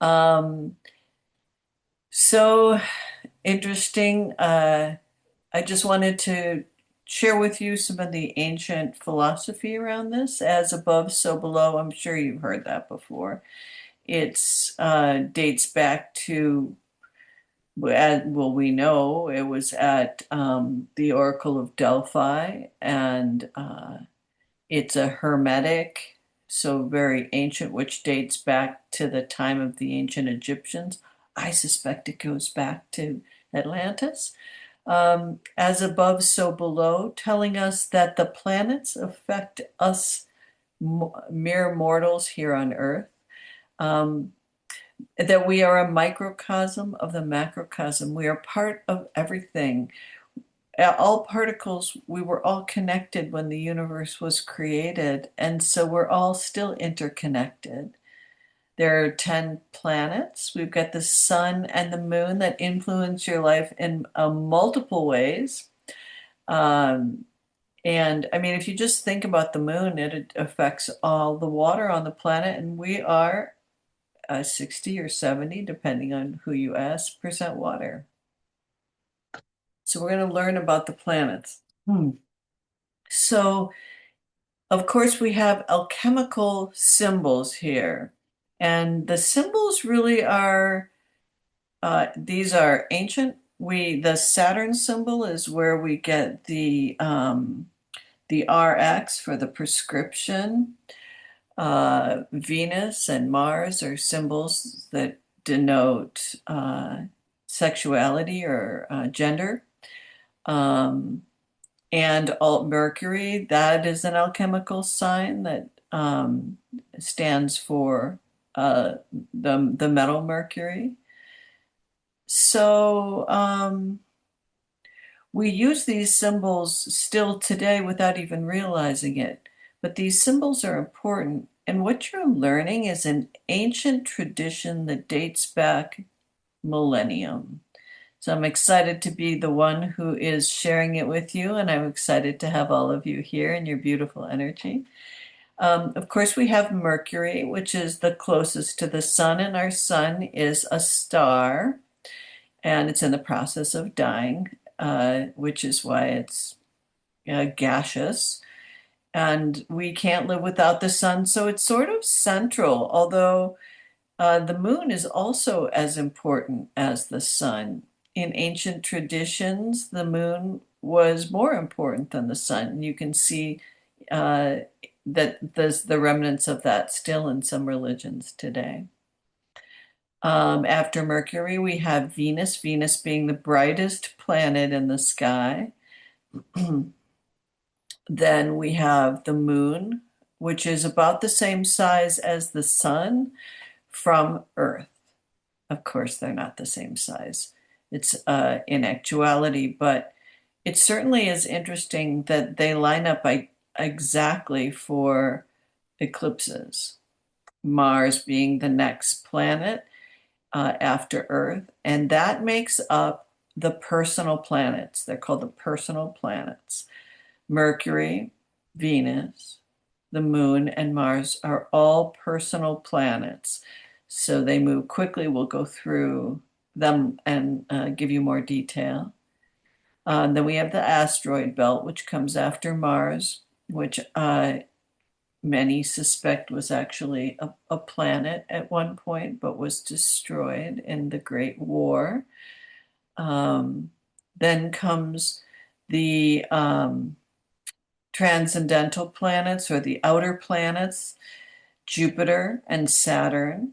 Um, so interesting. I just wanted to share with you some of the ancient philosophy around this. As above, so below. I'm sure you've heard that before. It's dates back to, well, we know it was at the Oracle of Delphi, and it's a hermetic, so very ancient, which dates back to the time of the ancient Egyptians. I suspect it goes back to Atlantis. As above, so below, telling us that the planets affect us mere mortals here on Earth, um, that we are a microcosm of the macrocosm. We are part of everything. All particles, we were all connected when the universe was created, and so we're all still interconnected. There are 10 planets. We've got the sun and the moon that influence your life in multiple ways. Um, and I mean, if you just think about the moon, it affects all the water on the planet, and we are 60 or 70, depending on who you ask, percent water. So we're going to learn about the planets. So, of course, we have alchemical symbols here. And the symbols really are, these are ancient. The Saturn symbol is where we get the RX for the prescription. Venus and Mars are symbols that denote sexuality or gender. Um, and Mercury, that is an alchemical sign that stands for the metal mercury. So we use these symbols still today without even realizing it. But these symbols are important. And what you're learning is an ancient tradition that dates back millennium. So I'm excited to be the one who is sharing it with you, and I'm excited to have all of you here and your beautiful energy. Of course, we have Mercury, which is the closest to the sun, and our sun is a star, and it's in the process of dying, which is why it's gaseous. And we can't live without the sun, so it's sort of central, although the moon is also as important as the sun. In ancient traditions, the moon was more important than the sun. You can see that there's the remnants of that still in some religions today. After Mercury, we have Venus, Venus being the brightest planet in the sky. Then we have the moon, which is about the same size as the sun from Earth. Of course, they're not the same size. It's in actuality, but it certainly is interesting that they line up exactly for eclipses. Mars being the next planet after Earth, and that makes up the personal planets. They're called the personal planets. Mercury, Venus, the moon, and Mars are all personal planets. So they move quickly. We'll go through them and give you more detail. Then we have the asteroid belt, which comes after Mars, which many suspect was actually a planet at one point, but was destroyed in the Great War. Then comes the transcendental planets or the outer planets, Jupiter and Saturn.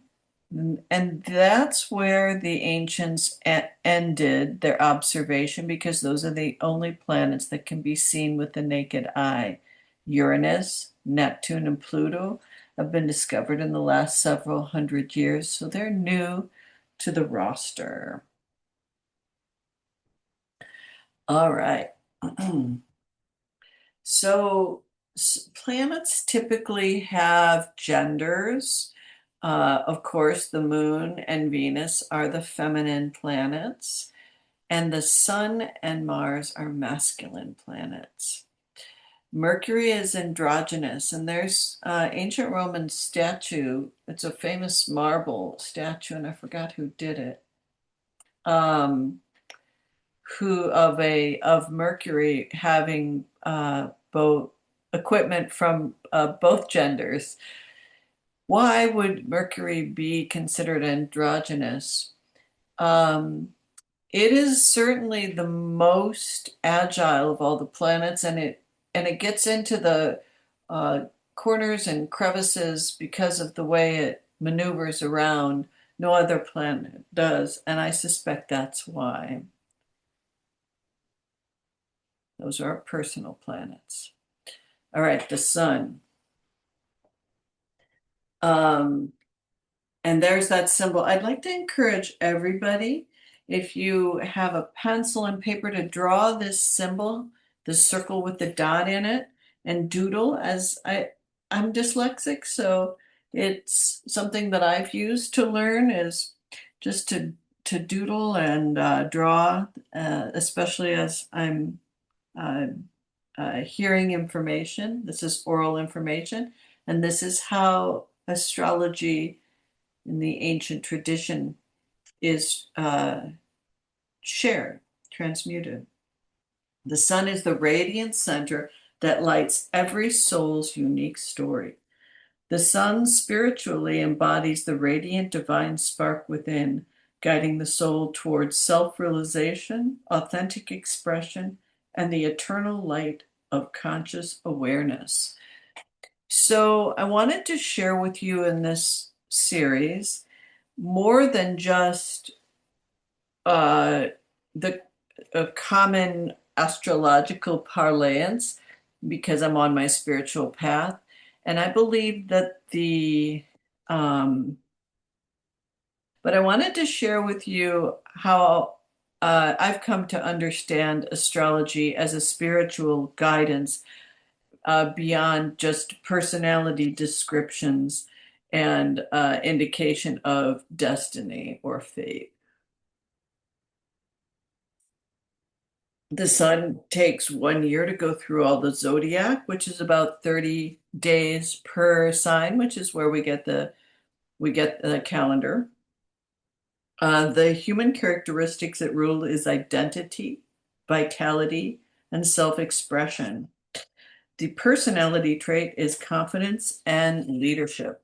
And that's where the ancients ended their observation because those are the only planets that can be seen with the naked eye. Uranus, Neptune, and Pluto have been discovered in the last several hundred years, so they're new to the roster. All right. So planets typically have genders. Of course, the moon and Venus are the feminine planets, and the sun and Mars are masculine planets. Mercury is androgynous, and there's ancient Roman statue. It's a famous marble statue, and I forgot who did it. Um, who of Mercury having both equipment from both genders. Why would Mercury be considered androgynous? Um, it is certainly the most agile of all the planets, and it gets into the uh, corners and crevices because of the way it maneuvers around. No other planet does, and I suspect that's why. Those are our personal planets. All right, the sun. Um, And there's that symbol. I'd like to encourage everybody, if you have a pencil and paper, to draw this symbol, the circle with the dot in it, and doodle. I'm dyslexic, so it's something that I've used to learn is just to doodle and draw, especially as I'm uh, hearing information. This is oral information, and this is how astrology in the ancient tradition is shared, transmuted. The sun is the radiant center that lights every soul's unique story. The sun spiritually embodies the radiant divine spark within, guiding the soul towards self realization, authentic expression, and the eternal light of conscious awareness. So, I wanted to share with you in this series more than just uh, the common astrological parlance, because I'm on my spiritual path. And I believe that um, but I wanted to share with you how I've come to understand astrology as a spiritual guidance beyond just personality descriptions and indication of destiny or fate. The sun takes 1 year to go through all the zodiac, which is about 30 days per sign, which is where we get the calendar. The human characteristics that rule is identity, vitality, and self-expression. The personality trait is confidence and leadership.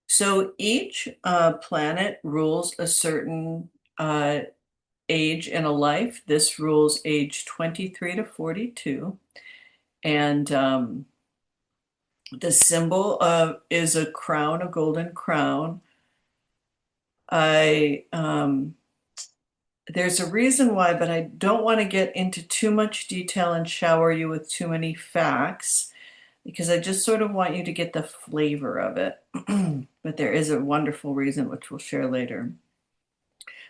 So each planet rules a certain age in a life. This rules age 23 to 42. And the symbol is a crown, a golden crown. I There's a reason why, but I don't want to get into too much detail and shower you with too many facts because I just sort of want you to get the flavor of it. But there is a wonderful reason, which we'll share later.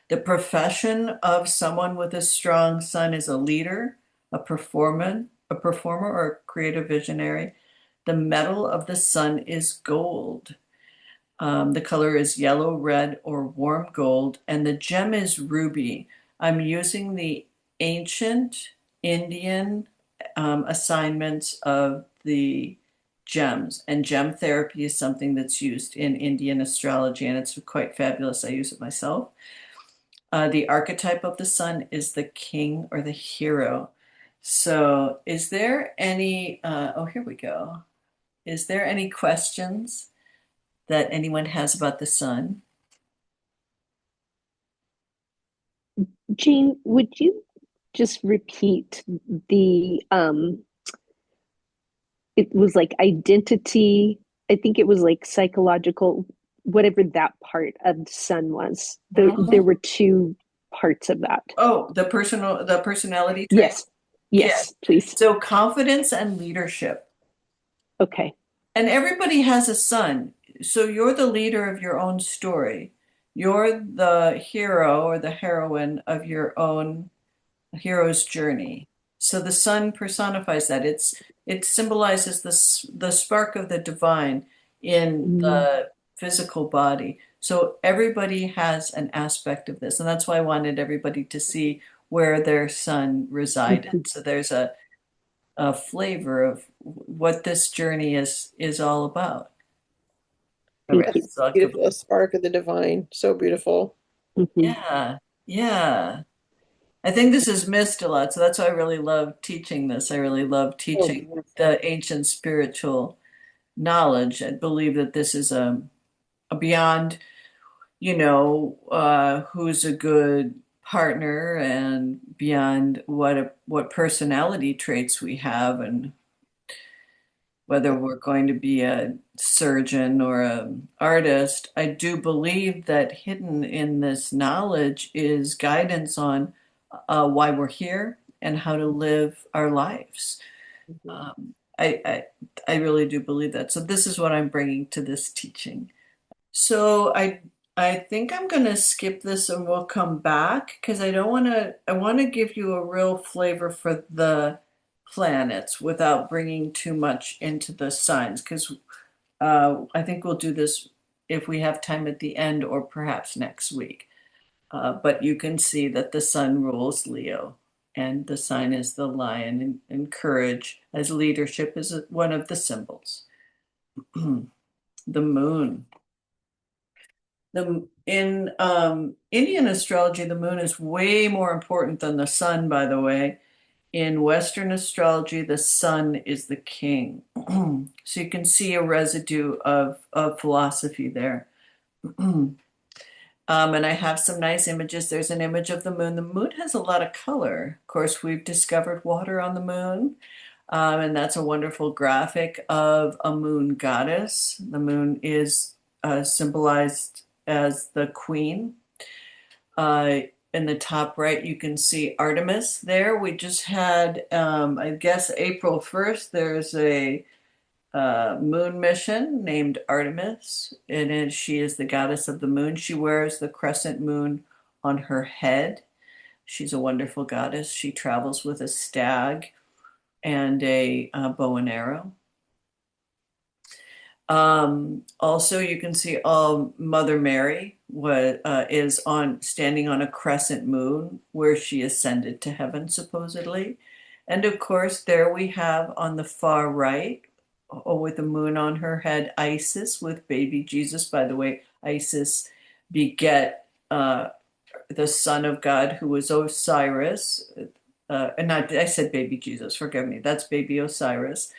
The profession of someone with a strong sun is a leader, a performer, or a creative visionary. The metal of the sun is gold. The color is yellow, red, or warm gold, and the gem is ruby. I'm using the ancient Indian assignments of the gems, and gem therapy is something that's used in Indian astrology, and it's quite fabulous. I use it myself. The archetype of the sun is the king or the hero. So, is there any, oh, here we go. Is there any questions that anyone has about the sun? Jean, would you just repeat the it was like identity, I think it was like psychological, whatever that part of the sun was. There Mhm. were two parts of that. Oh, the personality trait? Yes. Yes. Yes, please. So confidence and leadership. Okay. And everybody has a sun. So you're the leader of your own story. You're the hero or the heroine of your own hero's journey. So the sun personifies that. It symbolizes the spark of the divine in Mm, the physical body. So everybody has an aspect of this, and that's why I wanted everybody to see where their sun resided. mhm. So there's a a flavor of what this journey is all about. All Thank right, you. That's so I'll give, beautiful. A spark of the divine. So beautiful. Hmm. yeah, yeah. I think this is missed a lot, so that's why I really love teaching this. I really love Oh, teaching beautiful. the ancient spiritual knowledge. I believe that this is a beyond, who's a good partner and beyond what personality traits we have and whether we're going to be a surgeon or an artist. I do believe that hidden in this knowledge is guidance on why we're here and how to live our lives. Mhm. Um, I, I I really do believe that. So this is what I'm bringing to this teaching. So I think I'm going to skip this and we'll come back because I want to give you a real flavor for the planets without bringing too much into the signs because I think we'll do this if we have time at the end or perhaps next week. But you can see that the sun rules Leo and the sign is the lion and courage as leadership is one of the symbols. The moon. In Indian astrology, the moon is way more important than the sun, by the way. In Western astrology, the sun is the king. So you can see a residue of philosophy there. And I have some nice images. There's an image of the moon. The moon has a lot of color. Of course, we've discovered water on the moon. And that's a wonderful graphic of a moon goddess. The moon is symbolized as the queen. Uh, in the top right, you can see Artemis there. We just had, I guess, April 1st, there's a moon mission named Artemis, and she is the goddess of the moon. She wears the crescent moon on her head. She's a wonderful goddess. She travels with a stag and a bow and arrow. Also, you can see Mother Mary is on standing on a crescent moon where she ascended to heaven, supposedly. And of course, there we have on the far right, with the moon on her head, Isis with baby Jesus. By the way, Isis beget the son of God who was Osiris. And not, I said baby Jesus, forgive me. That's baby Osiris,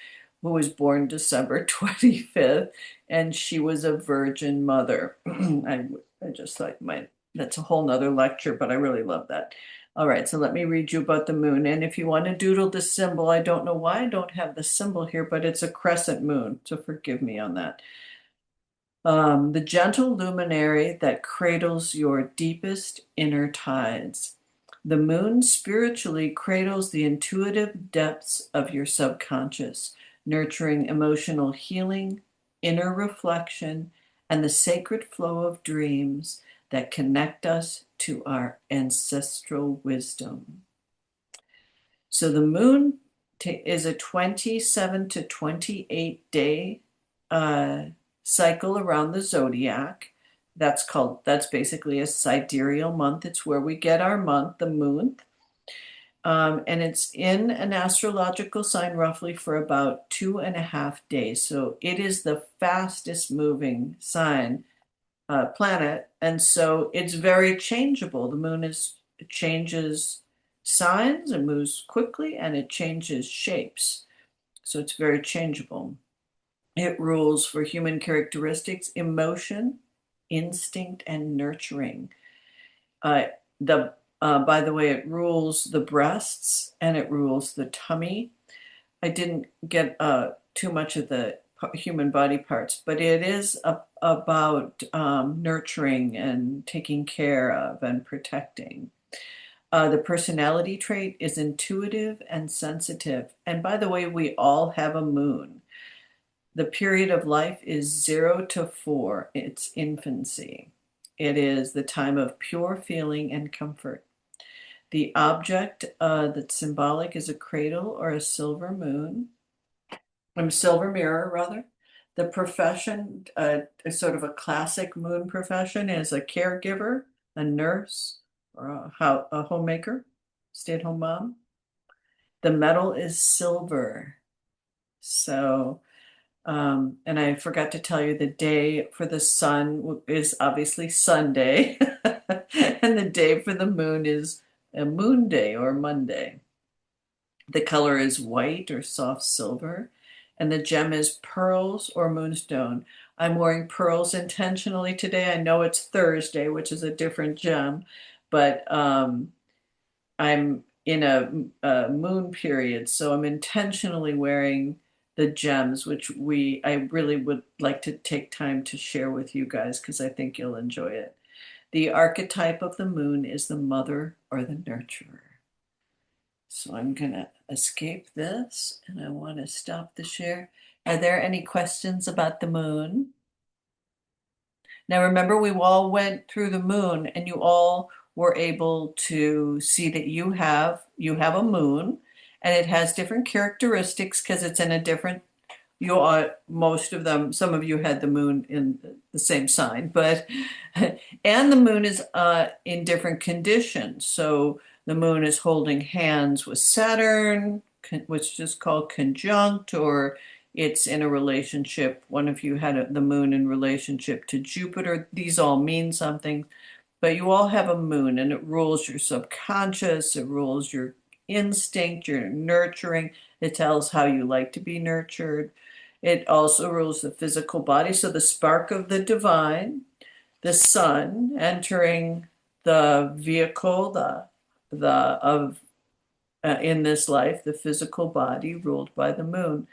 who was born December 25th, and she was a virgin mother. I just thought that's a whole nother lecture, but I really love that. All right, so let me read you about the moon. And if you want to doodle the symbol, I don't know why I don't have the symbol here, but it's a crescent moon, so forgive me on that. The gentle luminary that cradles your deepest inner tides. The moon spiritually cradles the intuitive depths of your subconscious, nurturing emotional healing, inner reflection, and the sacred flow of dreams that connect us to our ancestral wisdom. So the moon is a 27 to 28 day uh, cycle around the zodiac. That's basically a sidereal month. It's where we get our month, the moon. And it's in an astrological sign roughly for about 2.5 days. So it is the fastest moving sign planet, and so it's very changeable. The moon is it changes signs, it moves quickly, and it changes shapes. So it's very changeable. It rules for human characteristics, emotion, instinct, and nurturing. Uh, the By the way, it rules the breasts and it rules the tummy. I didn't get too much of the human body parts, but it is about nurturing and taking care of and protecting. The personality trait is intuitive and sensitive. And by the way, we all have a moon. The period of life is 0 to 4. It's infancy. It is the time of pure feeling and comfort. The object that's symbolic is a cradle or a silver moon. Silver mirror, rather. The profession, is sort of a classic moon profession, is a caregiver, a nurse, or a homemaker, stay-at-home mom. The metal is silver. So, and I forgot to tell you the day for the sun is obviously Sunday, and the day for the moon is a moon day or Monday. The color is white or soft silver, and the gem is pearls or moonstone. I'm wearing pearls intentionally today. I know it's Thursday, which is a different gem, but I'm in a moon period, so I'm intentionally wearing the gems, which I really would like to take time to share with you guys because I think you'll enjoy it. The archetype of the moon is the mother or the nurturer. So I'm gonna escape this and I want to stop the share. Are there any questions about the moon? Now remember, we all went through the moon and you all were able to see that you have a moon and it has different characteristics because it's in a different most of them, some of you had the moon in the same sign, but and the moon is in different conditions. So the moon is holding hands with Saturn, which is called conjunct, or it's in a relationship. One of you had the moon in relationship to Jupiter. These all mean something, but you all have a moon and it rules your subconscious, it rules your instinct, your nurturing. It tells how you like to be nurtured. It also rules the physical body. So the spark of the divine, the sun entering the vehicle, the of in this life, the physical body ruled by the moon,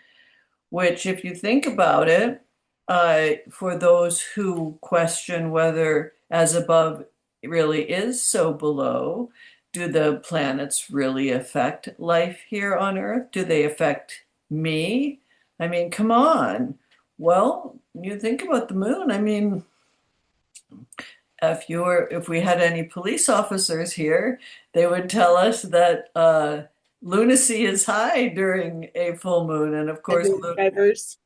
which if you think about it, for those who question whether as above really is so below, do the planets really affect life here on Earth? Do they affect me? I mean, come on. Well, you think about the moon. I mean, if we had any police officers here, they would tell us that lunacy is high during a full moon, and of course, Ambulance drivers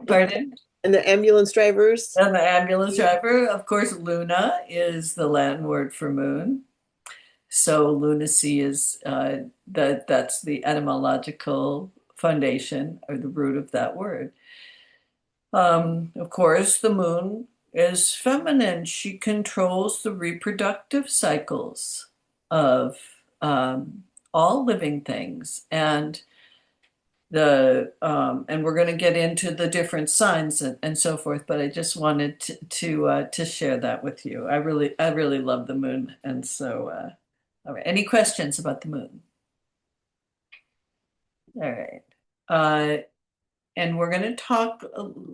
pardon? and the ambulance drivers. And the ambulance driver, of course, Luna is the Latin word for moon. So lunacy is that's the etymological foundation or the root of that word. Of course, the moon is feminine. She controls the reproductive cycles of all living things, and and we're going to get into the different signs and so forth. But I just wanted to share that with you. I really love the moon, and so all right. Any questions about the moon? All right. And we're going to talk,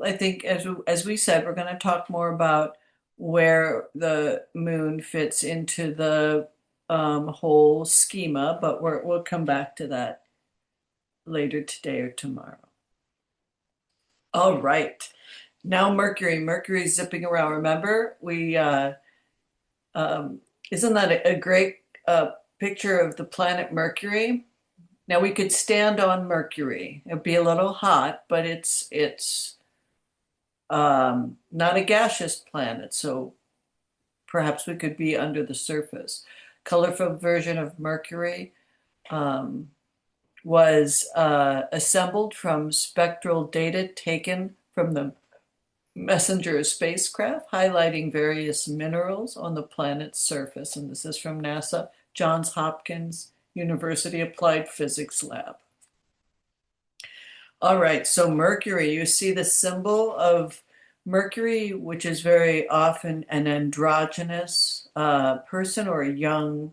I think, as we said, we're going to talk more about where the moon fits into the whole schema, but we'll come back to that later today or tomorrow. All right. Now Mercury zipping around. Remember, isn't that a great picture of the planet Mercury? Now we could stand on Mercury. It'd be a little hot, but it's not a gaseous planet, so perhaps we could be under the surface. Colorful version of Mercury was assembled from spectral data taken from the Messenger spacecraft, highlighting various minerals on the planet's surface. And this is from NASA, Johns Hopkins University Applied Physics Lab. All right, so Mercury, you see the symbol of Mercury, which is very often an androgynous person or a young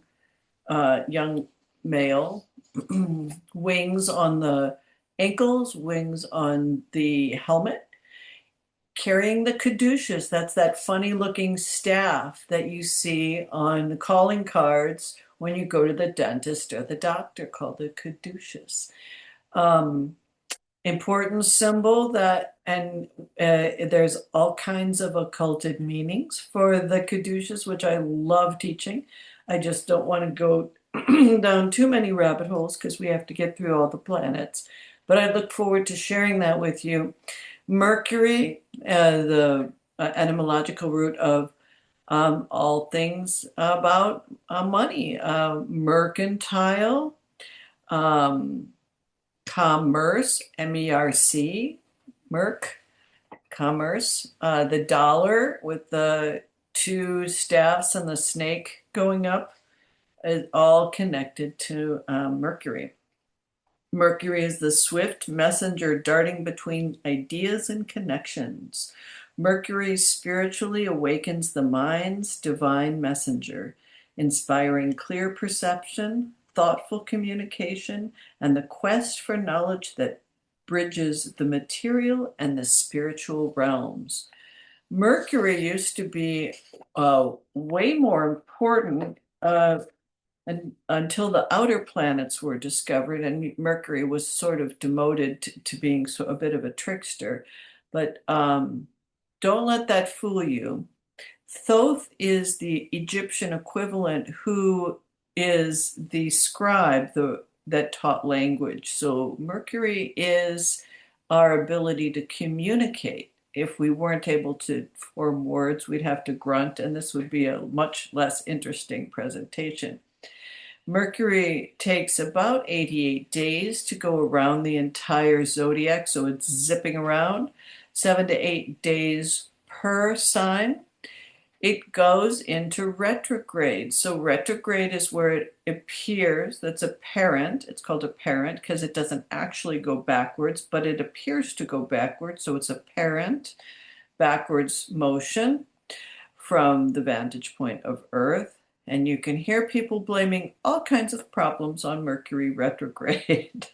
male. Wings on the ankles, wings on the helmet, carrying the caduceus. That's that funny looking staff that you see on the calling cards when you go to the dentist or the doctor, called the caduceus. Important symbol that, and there's all kinds of occulted meanings for the caduceus, which I love teaching. I just don't want to go down too many rabbit holes because we have to get through all the planets. But I look forward to sharing that with you. Mercury, the etymological root of all things about money, mercantile, um, commerce, MERC, Merc, commerce, the dollar with the two staffs and the snake going up is all connected to Mercury. Mercury is the swift messenger darting between ideas and connections. Mercury spiritually awakens the mind's divine messenger, inspiring clear perception, thoughtful communication, and the quest for knowledge that bridges the material and the spiritual realms. Mercury used to be way more important until the outer planets were discovered, and Mercury was sort of demoted to being a bit of a trickster. But don't let that fool you. Thoth is the Egyptian equivalent, who is the scribe that taught language. So Mercury is our ability to communicate. If we weren't able to form words, we'd have to grunt, and this would be a much less interesting presentation. Mercury takes about 88 days to go around the entire zodiac, so it's zipping around, 7 to 8 days per sign. It goes into retrograde. So retrograde is where it appears, that's apparent. It's called apparent because it doesn't actually go backwards, but it appears to go backwards. So it's apparent backwards motion from the vantage point of Earth. And you can hear people blaming all kinds of problems on Mercury retrograde.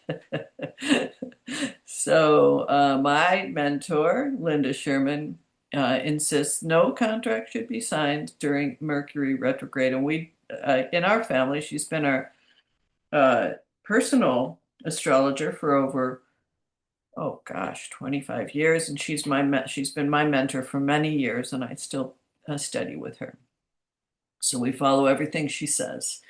So my mentor, Linda Sherman, insists no contract should be signed during Mercury retrograde. And we, in our family, she's been our personal astrologer for over, oh gosh, 25 years. And she's been my mentor for many years, and I still study with her. So we follow everything she says.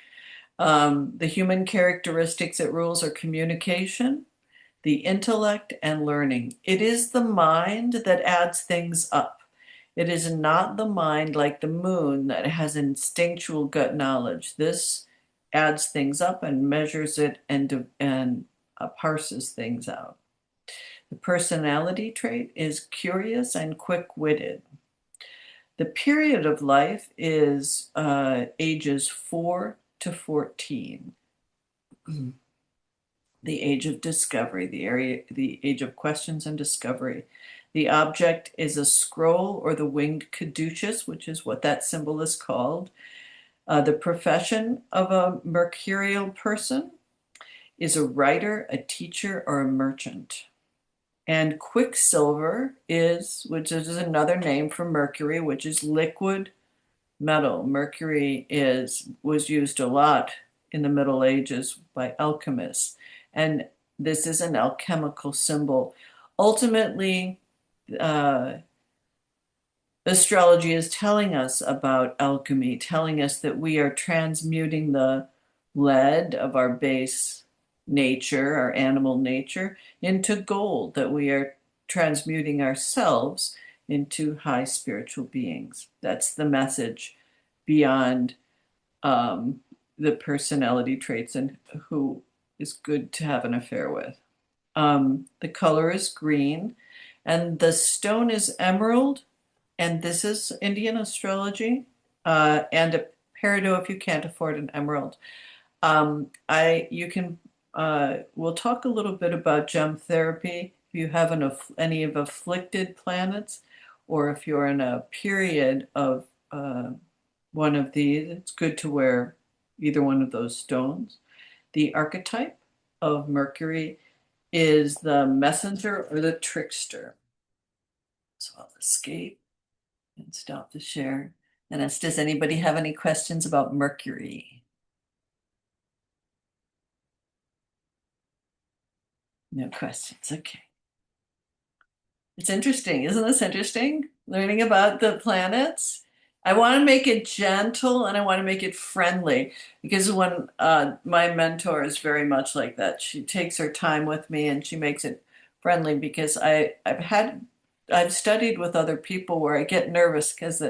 The human characteristics it rules are communication, the intellect, and learning. It is the mind that adds things up. It is not the mind like the moon that has instinctual gut knowledge. This adds things up and measures it and parses things out. The personality trait is curious and quick-witted. The period of life is ages 4 to 14. The age of discovery, the age of questions and discovery. The object is a scroll or the winged caduceus, which is what that symbol is called. The profession of a mercurial person is a writer, a teacher, or a merchant. And quicksilver which is another name for mercury, which is liquid metal. Mercury was used a lot in the Middle Ages by alchemists. And this is an alchemical symbol. Ultimately, astrology is telling us about alchemy, telling us that we are transmuting the lead of our base nature, our animal nature, into gold, that we are transmuting ourselves into high spiritual beings. That's the message beyond the personality traits and who is good to have an affair with. The color is green, and the stone is emerald, and this is Indian astrology, and a peridot if you can't afford an emerald. We'll talk a little bit about gem therapy if you have any of afflicted planets, or if you're in a period of one of these. It's good to wear either one of those stones. The archetype of Mercury is the messenger or the trickster. So I'll escape and stop the share. And does anybody have any questions about Mercury? No questions. Okay. It's interesting. Isn't this interesting? Learning about the planets. I want to make it gentle and I want to make it friendly, because when my mentor is very much like that. She takes her time with me and she makes it friendly, because I've studied with other people where I get nervous because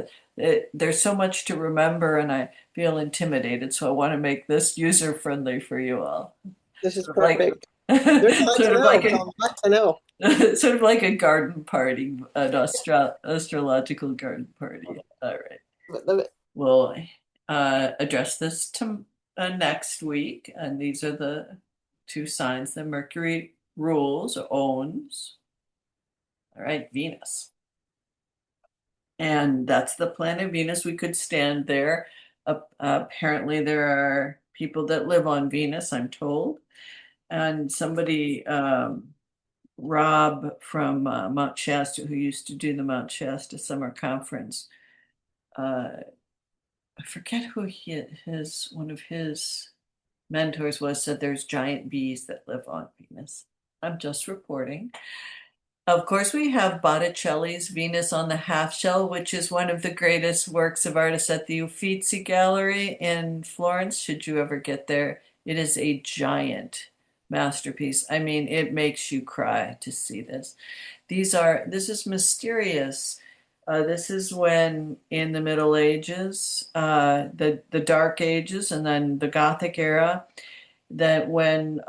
there's so much to remember and I feel intimidated. So I want to make this user friendly for you all. This is Sort of like, perfect. There's a lot to sort of know. like A lot to know. sort of like a garden party, an astrological garden party. All right. We'll address this next week, and these are the two signs that Mercury rules or owns. All right, Venus. And that's the planet Venus. We could stand there. Apparently, there are people that live on Venus, I'm told. And somebody, Rob from Mount Shasta, who used to do the Mount Shasta Summer Conference, I forget who one of his mentors was, said there's giant bees that live on Venus. I'm just reporting. Of course, we have Botticelli's Venus on the Half Shell, which is one of the greatest works of artists at the Uffizi Gallery in Florence. Should you ever get there, it is a giant masterpiece. I mean, it makes you cry to see this. This is mysterious. This is when in the Middle Ages, the Dark Ages, and then the Gothic era, that when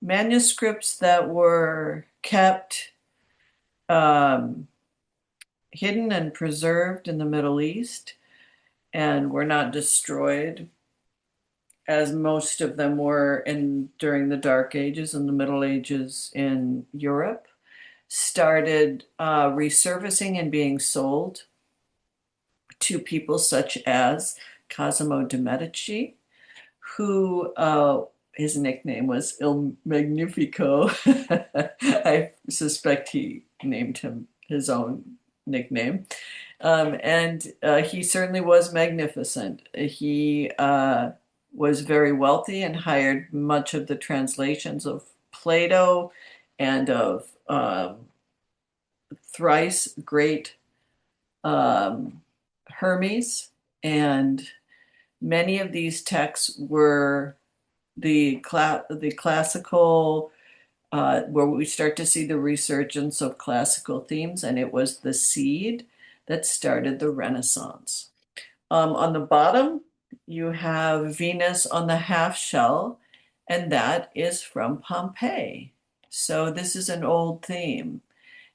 manuscripts that were kept um, hidden and preserved in the Middle East and were not destroyed, as most of them were during the Dark Ages and the Middle Ages in Europe, started resurfacing and being sold to people such as Cosimo de' Medici, who his nickname was Il Magnifico. I suspect he named him his own nickname. And he certainly was magnificent. He was very wealthy and hired much of the translations of Plato and of thrice great Hermes. And many of these texts were the classical, where we start to see the resurgence of classical themes, and it was the seed that started the Renaissance. On the bottom, you have Venus on the half shell, and that is from Pompeii. So this is an old theme.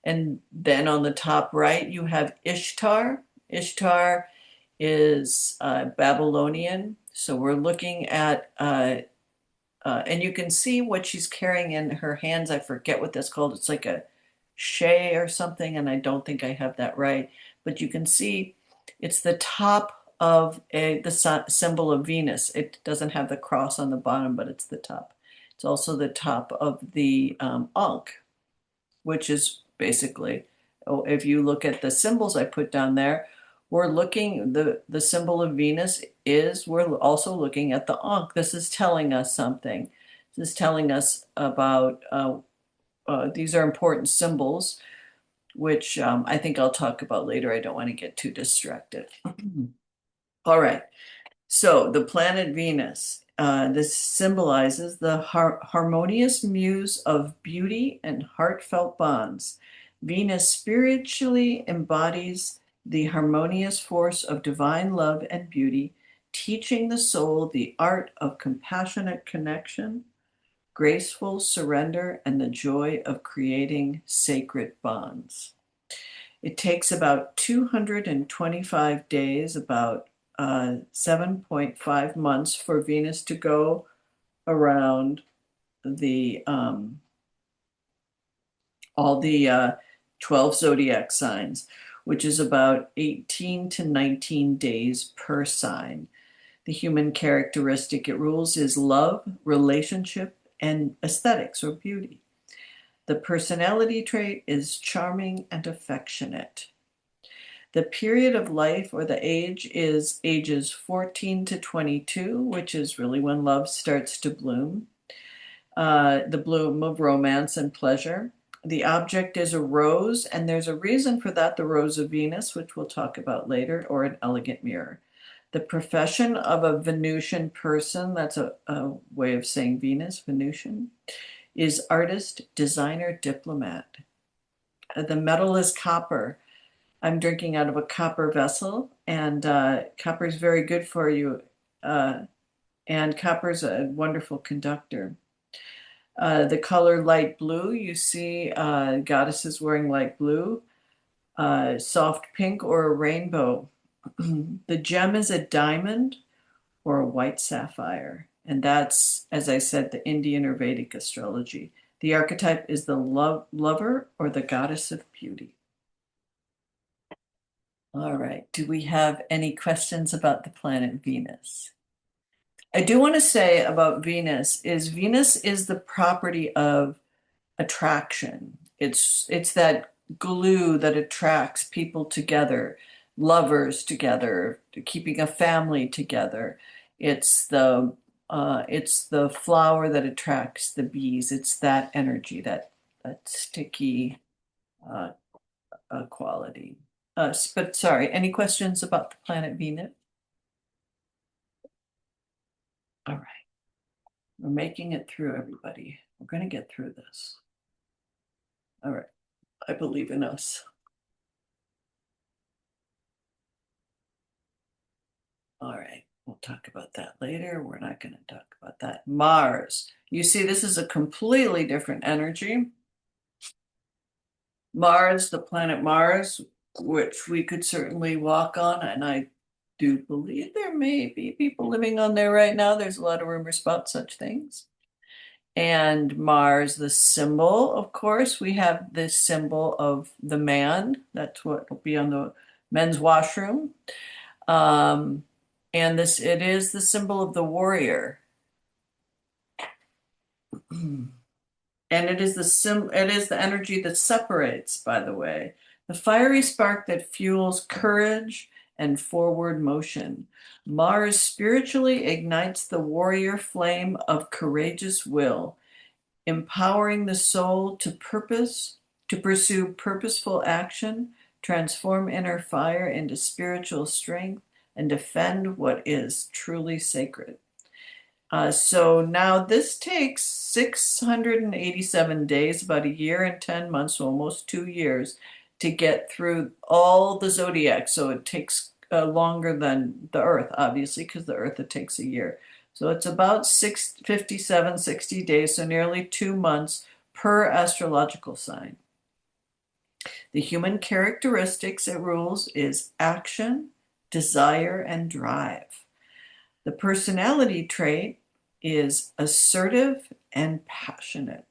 And then on the top right, you have Ishtar. Ishtar is Babylonian. So we're looking at and you can see what she's carrying in her hands. I forget what that's called. It's like a shay or something, and I don't think I have that right. But you can see it's the top of the symbol of Venus. It doesn't have the cross on the bottom, but it's the top. It's also the top of the Ankh, which is basically, oh, if you look at the symbols I put down there, we're looking, the symbol of Venus is, we're also looking at the Ankh. This is telling us something. This is telling us about, these are important symbols, which I think I'll talk about later. I don't want to get too distracted. All right. So the planet Venus, this symbolizes the harmonious muse of beauty and heartfelt bonds. Venus spiritually embodies the harmonious force of divine love and beauty, teaching the soul the art of compassionate connection, graceful surrender, and the joy of creating sacred bonds. It takes about 225 days, about 7.5 months for Venus to go around the all the 12 zodiac signs, which is about 18 to 19 days per sign. The human characteristic it rules is love, relationship, and aesthetics or beauty. The personality trait is charming and affectionate. The period of life or the age is ages 14 to 22, which is really when love starts to bloom, the bloom of romance and pleasure. The object is a rose, and there's a reason for that, the rose of Venus, which we'll talk about later, or an elegant mirror. The profession of a Venusian person, that's a way of saying Venus, Venusian, is artist, designer, diplomat. The metal is copper. I'm drinking out of a copper vessel, and copper is very good for you. and copper is a wonderful conductor. The color light blue, you see goddesses wearing light blue, soft pink, or a rainbow. The gem is a diamond or a white sapphire. And that's, as I said, the Indian or Vedic astrology. The archetype is the lover or the goddess of beauty. All right. Do we have any questions about the planet Venus? I do want to say about Venus is the property of attraction. It's that glue that attracts people together, lovers together, keeping a family together. It's the flower that attracts the bees. It's that energy, that sticky uh, quality. But sorry, any questions about the planet Venus? All right, we're making it through, everybody. We're going to get through this. All right, I believe in us. All right, we'll talk about that later. We're not going to talk about that. Mars. You see, this is a completely different energy. Mars, the planet Mars, which we could certainly walk on, and I do believe there may be people living on there right now. There's a lot of rumors about such things. And Mars, the symbol, of course, we have this symbol of the man. That's what will be on the men's washroom. And it is the symbol of the warrior. And it is the energy that separates, by the way, the fiery spark that fuels courage and forward motion. Mars spiritually ignites the warrior flame of courageous will, empowering the soul to pursue purposeful action, transform inner fire into spiritual strength, and defend what is truly sacred. So now this takes 687 days, about a year and 10 months, so almost 2 years, to get through all the zodiac. So it takes longer than the Earth, obviously, because the Earth, it takes a year. So it's about 657, 60 days, so nearly 2 months per astrological sign. The human characteristics it rules is action, desire, and drive. The personality trait is assertive and passionate.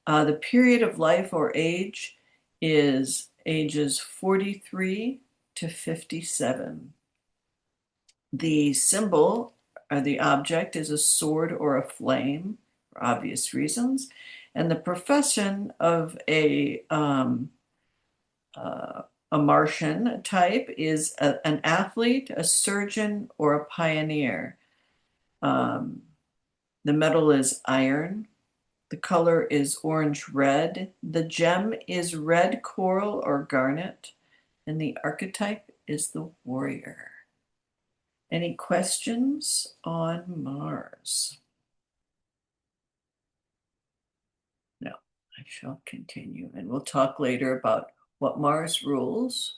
The period of life or age is ages 43 to 57. The symbol or the object is a sword or a flame, for obvious reasons. And the profession of a Martian type is an athlete, a surgeon, or a pioneer. The metal is iron. The color is orange-red. The gem is red coral or garnet. And the archetype is the warrior. Any questions on Mars? No, I shall continue. And we'll talk later about what Mars rules.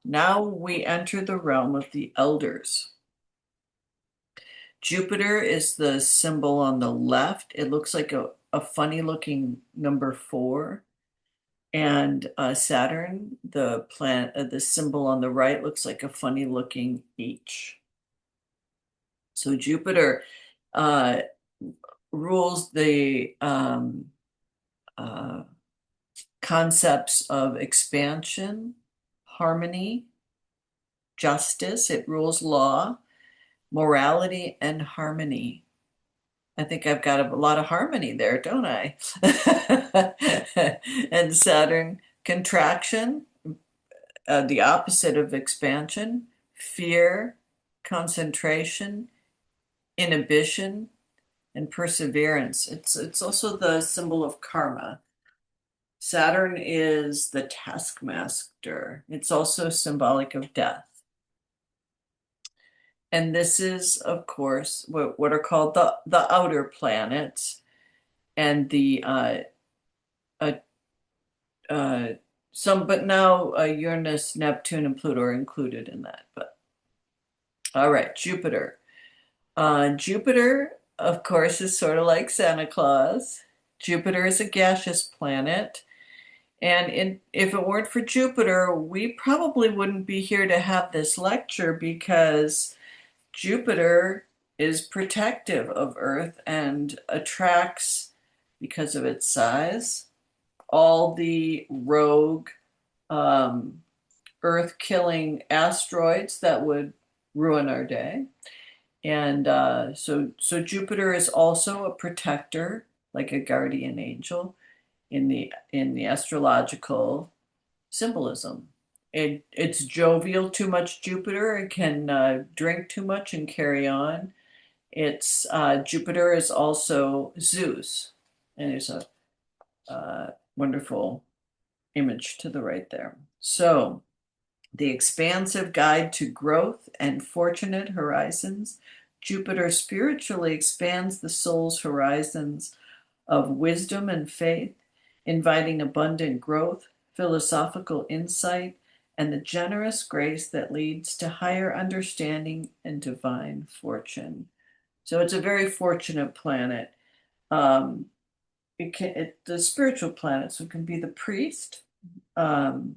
Now we enter the realm of the elders. Jupiter is the symbol on the left. It looks like a funny looking number 4. And Saturn, the planet, the symbol on the right, looks like a funny looking H. So Jupiter rules the concepts of expansion, harmony, justice. It rules law, morality, and harmony. I think I've got a lot of harmony there, don't I? And Saturn, contraction, the opposite of expansion, fear, concentration, inhibition, and perseverance. It's also the symbol of karma. Saturn is the taskmaster. It's also symbolic of death. And this is, of course, what are called the outer planets, and the but now Uranus, Neptune, and Pluto are included in that. But All right, Jupiter. Jupiter, of course, is sort of like Santa Claus. Jupiter is a gaseous planet. And if it weren't for Jupiter, we probably wouldn't be here to have this lecture because Jupiter is protective of Earth and attracts, because of its size, all the rogue um, Earth killing asteroids that would ruin our day. And so Jupiter is also a protector, like a guardian angel in the astrological symbolism. It's jovial, too much Jupiter. It can drink too much and carry on. It's Jupiter is also Zeus, and there's a wonderful image to the right there. So the expansive guide to growth and fortunate horizons, Jupiter spiritually expands the soul's horizons of wisdom and faith, inviting abundant growth, philosophical insight, and the generous grace that leads to higher understanding and divine fortune. So it's a very fortunate planet. Um, the spiritual planet, so it can be the priest. Um,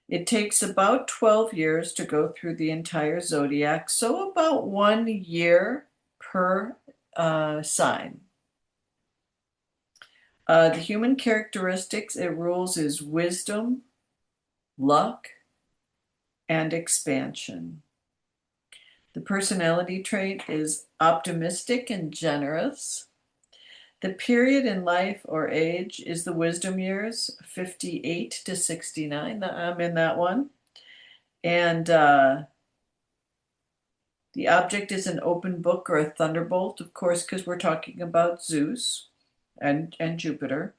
it takes about 12 years to go through the entire zodiac, so about 1 year per sign. The human characteristics it rules is wisdom, luck, and expansion. The personality trait is optimistic and generous. The period in life or age is the wisdom years, 58 to 69. I'm in that one. And the object is an open book or a thunderbolt, of course, because we're talking about Zeus and Jupiter.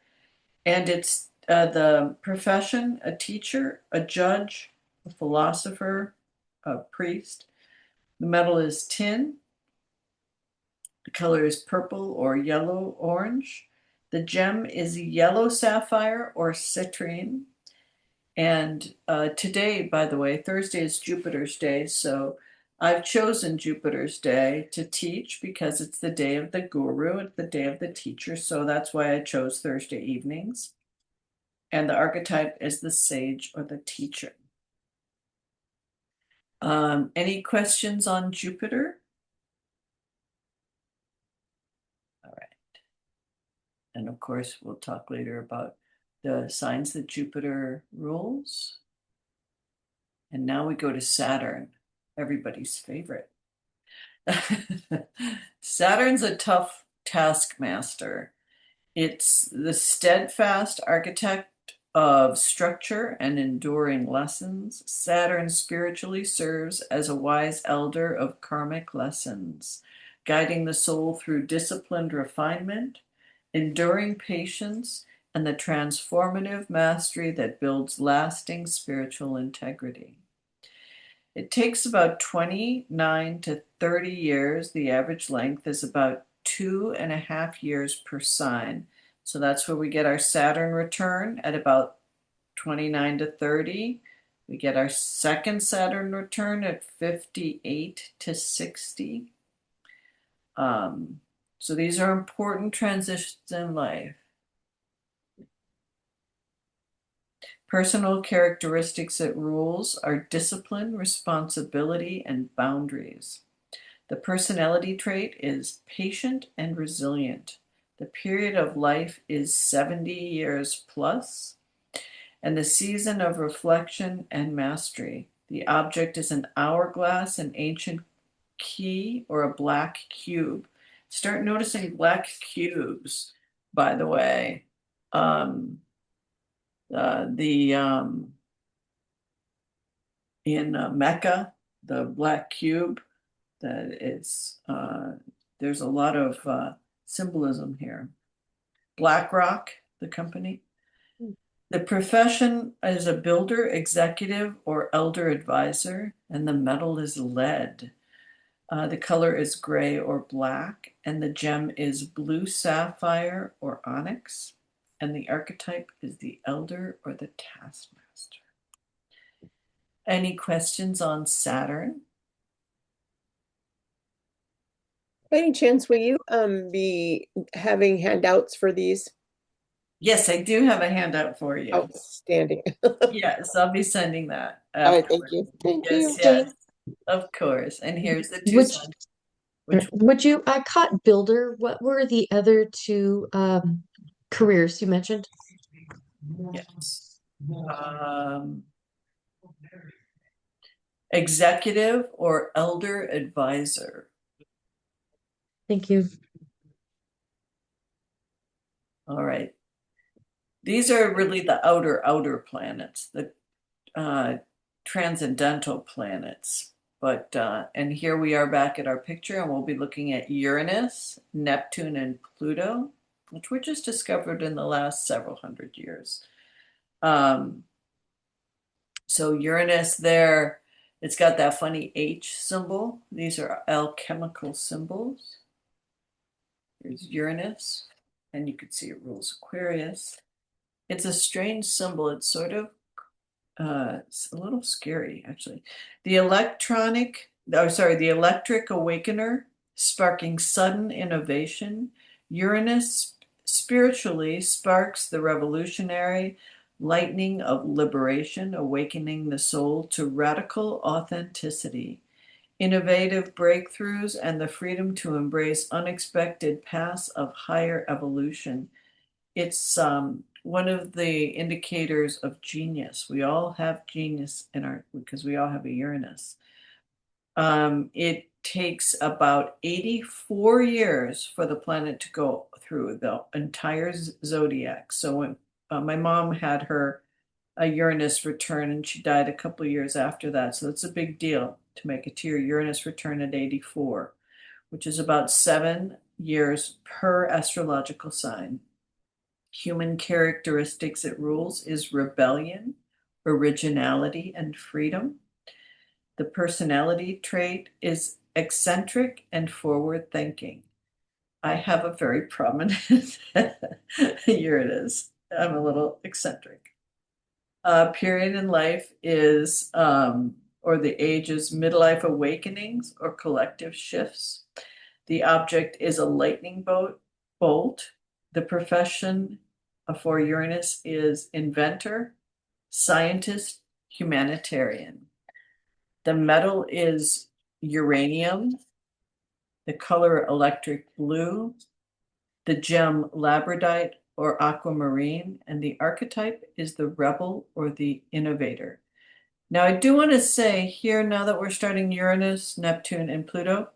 And it's the profession, a teacher, a judge, a philosopher, a priest. The metal is tin. The color is purple or yellow orange. The gem is yellow sapphire or citrine. And today, by the way, Thursday is Jupiter's day. So I've chosen Jupiter's day to teach because it's the day of the guru, it's the day of the teacher. So that's why I chose Thursday evenings. And the archetype is the sage or the teacher. Any questions on Jupiter? All right. And of course, we'll talk later about the signs that Jupiter rules. And now we go to Saturn, everybody's favorite. Saturn's a tough taskmaster. It's the steadfast architect of structure and enduring lessons. Saturn spiritually serves as a wise elder of karmic lessons, guiding the soul through disciplined refinement, enduring patience, and the transformative mastery that builds lasting spiritual integrity. It takes about 29 to 30 years. The average length is about 2.5 years per sign. So that's where we get our Saturn return at about 29 to 30. We get our second Saturn return at 58 to 60. So these are important transitions in life. Personal characteristics it rules are discipline, responsibility, and boundaries. The personality trait is patient and resilient. The period of life is 70 years plus, and the season of reflection and mastery. The object is an hourglass, an ancient key, or a black cube. Start noticing black cubes, by the way. The in Mecca, the black cube, that it's there's a lot of symbolism here. BlackRock, the company. The profession is a builder, executive, or elder advisor, and the metal is lead. The color is gray or black, and the gem is blue sapphire or onyx, and the archetype is the elder or the taskmaster. Any questions on Saturn? By any chance, will you be having handouts for these? Yes, I do have a handout for you. Outstanding. Yes, I'll be sending that All right, thank afterward. you. Thank Yes, you. yes, Jane, of course. And here's the two would sons. Which I caught builder. What were the other two careers you mentioned? yes. Executive or elder advisor. Thank you. All right. These are really the outer planets, the transcendental planets. But and here we are back at our picture, and we'll be looking at Uranus, Neptune, and Pluto, which were just discovered in the last several hundred years. So Uranus there, it's got that funny H symbol. These are alchemical symbols. There's Uranus, and you can see it rules Aquarius. It's a strange symbol. It's sort of it's a little scary, actually. The the electric awakener, sparking sudden innovation. Uranus spiritually sparks the revolutionary lightning of liberation, awakening the soul to radical authenticity, innovative breakthroughs, and the freedom to embrace unexpected paths of higher evolution. It's one of the indicators of genius. We all have genius in our because we all have a Uranus. It takes about 84 years for the planet to go through the entire zodiac. So when my mom had her a Uranus return and she died a couple of years after that. So it's a big deal to make it to your Uranus return at 84, which is about 7 years per astrological sign. Human characteristics it rules is rebellion, originality, and freedom. The personality trait is eccentric and forward thinking. I have a very prominent Uranus. I'm a little eccentric. Period in life is, or the age is midlife awakenings or collective shifts. The object is a lightning bolt. The profession for Uranus is inventor, scientist, humanitarian. The metal is uranium, the color electric blue, the gem labradorite or aquamarine, and the archetype is the rebel or the innovator. Now, I do want to say here, now that we're starting Uranus, Neptune, and Pluto,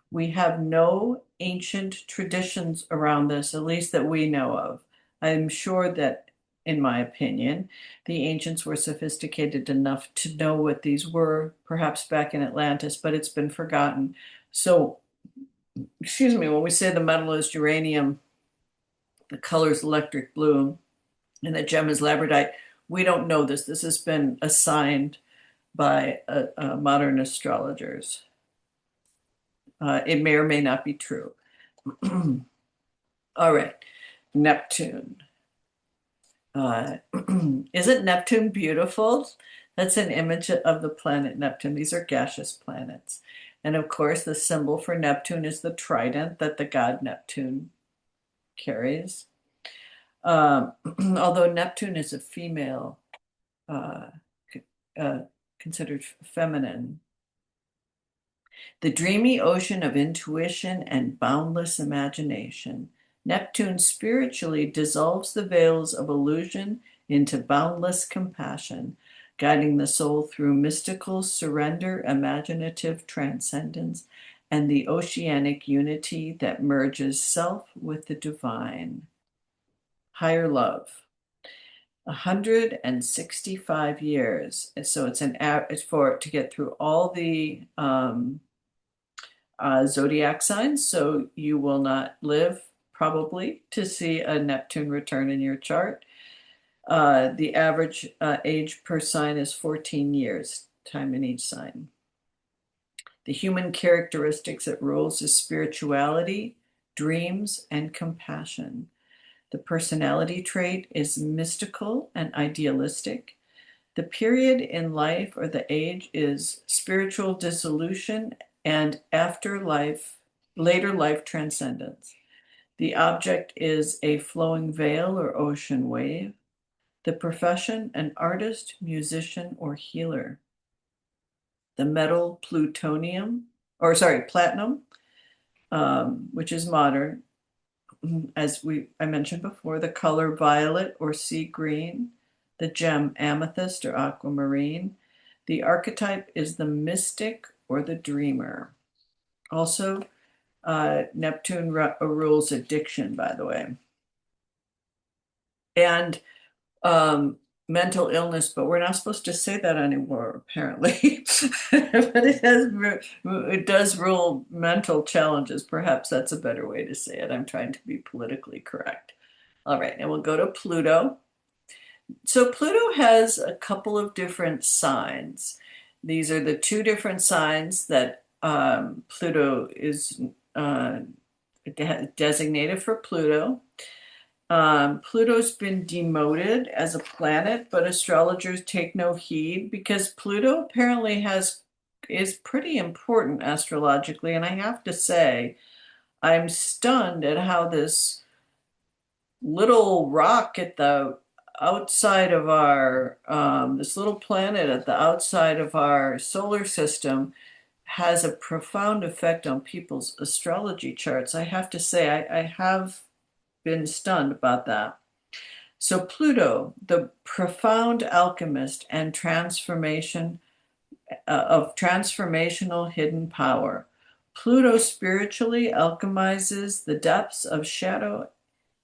we have no ancient traditions around this, at least that we know of. I'm sure that, in my opinion, the ancients were sophisticated enough to know what these were, perhaps back in Atlantis, but it's been forgotten. So, excuse me, when we say the metal is uranium, the color is electric blue, and the gem is labradorite, we don't know this. This has been assigned by modern astrologers. It may or may not be true. All right, Neptune. Isn't Neptune beautiful? That's an image of the planet Neptune. These are gaseous planets. And of course, the symbol for Neptune is the trident that the god Neptune carries. Although Neptune is a female, uh, considered feminine. The dreamy ocean of intuition and boundless imagination. Neptune spiritually dissolves the veils of illusion into boundless compassion, guiding the soul through mystical surrender, imaginative transcendence, and the oceanic unity that merges self with the divine. Higher love. 165 years. And so it's it's for to get through all the zodiac signs. So you will not live probably to see a Neptune return in your chart. The average age per sign is 14 years, time in each sign. The human characteristics it rules is spirituality, dreams, and compassion. The personality trait is mystical and idealistic. The period in life or the age is spiritual dissolution and afterlife later life transcendence. The object is a flowing veil or ocean wave. The profession, an artist, musician, or healer. The metal platinum, which is modern, as I mentioned before. The color violet or sea green. The gem amethyst or aquamarine. The archetype is the mystic or the dreamer. Also, Neptune rules addiction, by the way. And mental illness, but we're not supposed to say that anymore, apparently. But it does rule mental challenges. Perhaps that's a better way to say it. I'm trying to be politically correct. All right, and we'll go to Pluto. So Pluto has a couple of different signs. These are the two different signs that Pluto is designated for Pluto. Pluto's been demoted as a planet, but astrologers take no heed because Pluto apparently is pretty important astrologically. And I have to say, I'm stunned at how this little rock at the outside of our this little planet at the outside of our solar system has a profound effect on people's astrology charts. I have to say, I have been stunned about that. So Pluto, the profound alchemist and transformational hidden power. Pluto spiritually alchemizes the depths of shadow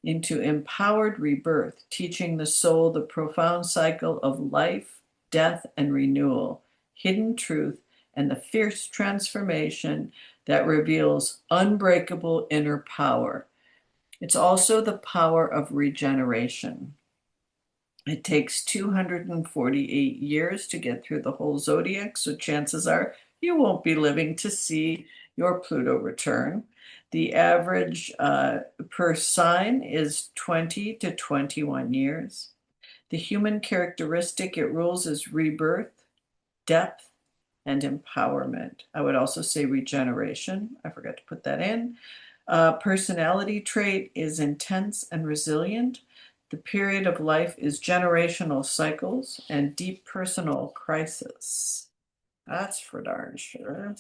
into empowered rebirth, teaching the soul the profound cycle of life, death, and renewal, hidden truth, and the fierce transformation that reveals unbreakable inner power. It's also the power of regeneration. It takes 248 years to get through the whole zodiac, so chances are you won't be living to see your Pluto return. The average per sign is 20 to 21 years. The human characteristic it rules is rebirth, depth, and empowerment. I would also say regeneration. I forgot to put that in. Personality trait is intense and resilient. The period of life is generational cycles and deep personal crisis. That's for darn sure.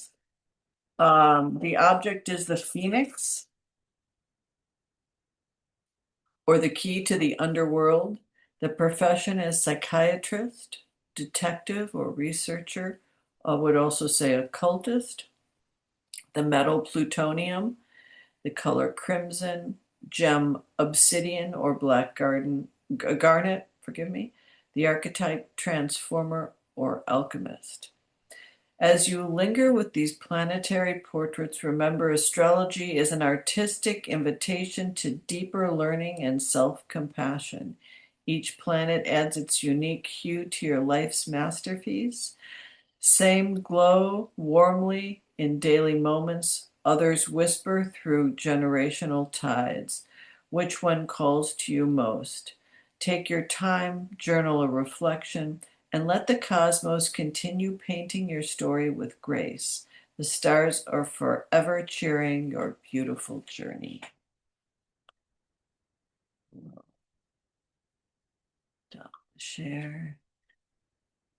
The object is the phoenix, or the key to the underworld. The profession is psychiatrist, detective, or researcher. I would also say occultist. The metal plutonium, the color crimson, gem obsidian or black garnet, forgive me, the archetype transformer or alchemist. As you linger with these planetary portraits, remember astrology is an artistic invitation to deeper learning and self-compassion. Each planet adds its unique hue to your life's masterpiece. Same glow warmly in daily moments, others whisper through generational tides. Which one calls to you most? Take your time, journal a reflection, and let the cosmos continue painting your story with grace. The stars are forever cheering your beautiful journey. Share.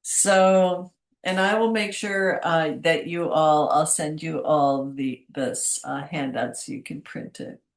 So, and I will make sure that I'll send you all this handout so you can print it.